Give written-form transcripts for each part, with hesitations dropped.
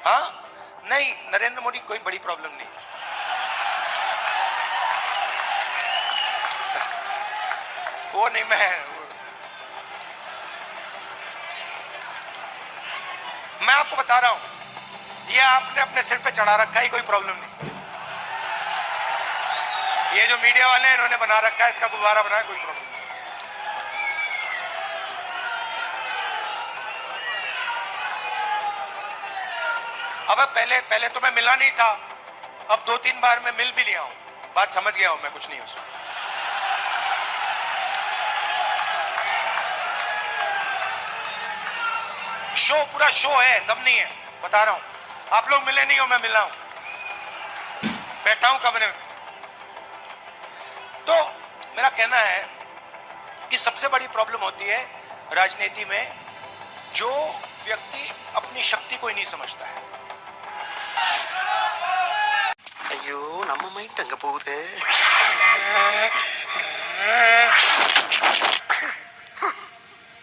हाँ नहीं, नरेंद्र मोदी कोई बड़ी प्रॉब्लम नहीं। वो नहीं, मैं आपको बता रहा हूं, ये आपने अपने सिर पे चढ़ा रखा है, कोई प्रॉब्लम नहीं। ये जो मीडिया वाले हैं इन्होंने बना रखा है, इसका गुब्बारा बनाया, कोई प्रॉब्लम नहीं। अब पहले तो मैं मिला नहीं था, अब 2-3 बार मैं मिल भी लिया हूं, बात समझ गया हूं मैं, कुछ नहीं उसमें। शो पूरा शो है, दम नहीं है, बता रहा हूं। आप लोग मिले नहीं हो, मैं मिला हूं, बैठा हूं कमरे में। तो मेरा कहना है कि सबसे बड़ी प्रॉब्लम होती है राजनीति में, जो व्यक्ति अपनी शक्ति को ही नहीं समझता है। ஐயோ நம்ம மைண்ட் அங்க போகுது.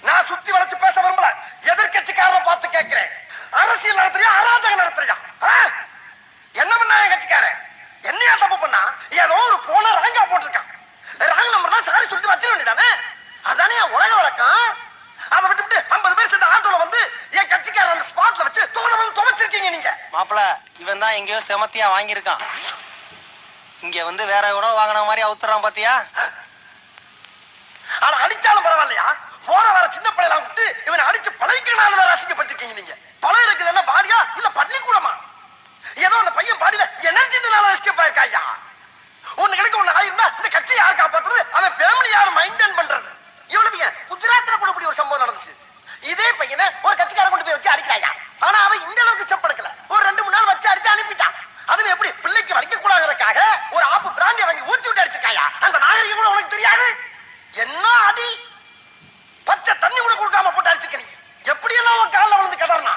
நான் சுத்தி வளைச்சு பேச விரும்பல, எதிர்கட்சிக்காரரை பார்த்து கேட்கிறேன். அரசியல் நடத்துறியா அராஜகம் நடத்துறியா? என்ன பண்ணா என் கட்சிக்காரன்? என்னையா தப்பு பண்ணா? ஏதோ ஒரு போன ராங்கா போட்டிருக்கான், ராங் நம்பர்லாம் சாரி சொல்லிட்டு வச்சிட வேண்டியதானே? அதானே உலக வழக்கம். அதை விட்டு 50 பேர் சேர்ந்த ஆட்டோல வந்து என் கட்சிக்காரன் ஸ்பாட்ல வச்சு துவச்சிருக்கீங்க நீங்க. மாப்பிள இவன் தான் எங்கேயோ செமத்தியா வாங்கியிருக்கான், இங்க வந்து வேற எவனோ வாங்கின மாதிரி அவுத்துறான் பாத்தியா? ஆனா அடிச்சாலும் பரவாயில்லையா, போற வர சின்ன பிள்ளைலாம் விட்டு இவனை அடிச்சு பழகிக்கணும் வேற அசிங்கப்பட்டிருக்கீங்க நீங்க. பழம் இருக்குது என்ன பாடியா இல்ல பள்ளிக்கூடமா? ஏதோ அந்த பையன் பாடியில எனர்ஜினால எஸ்கேப் ஆயிருக்காயா. ஒண்ணு கிடைக்க ஒண்ணு ஆயிருந்தா இந்த கட்சி யார் காப்பாத்துறது, அவன் ஃபேமிலி யார் மெயின்டைன் பண்றது? இவ்வளவு குஜராத்ல கூட இப்படி ஒரு சம்பவம் நடந்துச்சு. இதே பையனை ஒரு கட்சிக்காரன் கொண்டு போய் வச்சு அடிக்கிறாயா, ஆனா அவன் இந்த அளவுக்கு ஸ்டெப் எடுக்கல, ஒரு 2-3 நாள் வச்சு அடிச்சு அனுப்பிட்டான். அதுவும் எப்படி பிள்ளைக்கு வலிக்க கூடாதுக்காக ஒரு ஆப்பு பிராண்டி வாங்கி ஊத்தி விட்டு அடிச்சிருக்காயா. அந்த நாகரிகம் கூட உனக்கு தெரியாது. என்ன அடி, பச்சை தண்ணி கூட கொடுக்காம போட்டு அடிச்சிருக்க நீ. எப்படி எல்லாம் உன் காலில் விழுந்து கதறனா?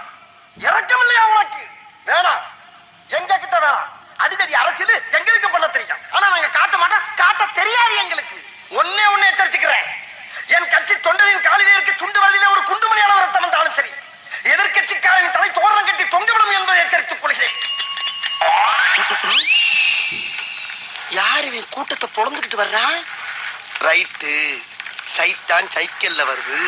இறக்கம் இல்லையா உனக்கு? வேணாம், எங்க கிட்ட வேணாம். அடிதடி அரசியல் எங்களுக்கு பண்ண தெரியும், ஆனா நாங்க காட்ட மாட்டோம், காட்ட தெரியாது எங்களுக்கு. ஒன்னே எச்சரிச்சுக்கிறேன், என் கட்சி தொண்டரின் காலிலே இருக்க சுண்டு வழியில ஒரு குண்டுமணியான ரத்தம் வந்தாலும் சரி, எதிர்கட்சிக்காரன் தலை தோரணம் கட்டி தொங்கிவிடும் என்பதை எச்சரித்துக் கொள்கிறேன். யார் இவன் கூட்டத்தை பொழந்துகிட்டு வர்றான்? ரைட்டு, சைத்தான் சைக்கிள்ல வருது.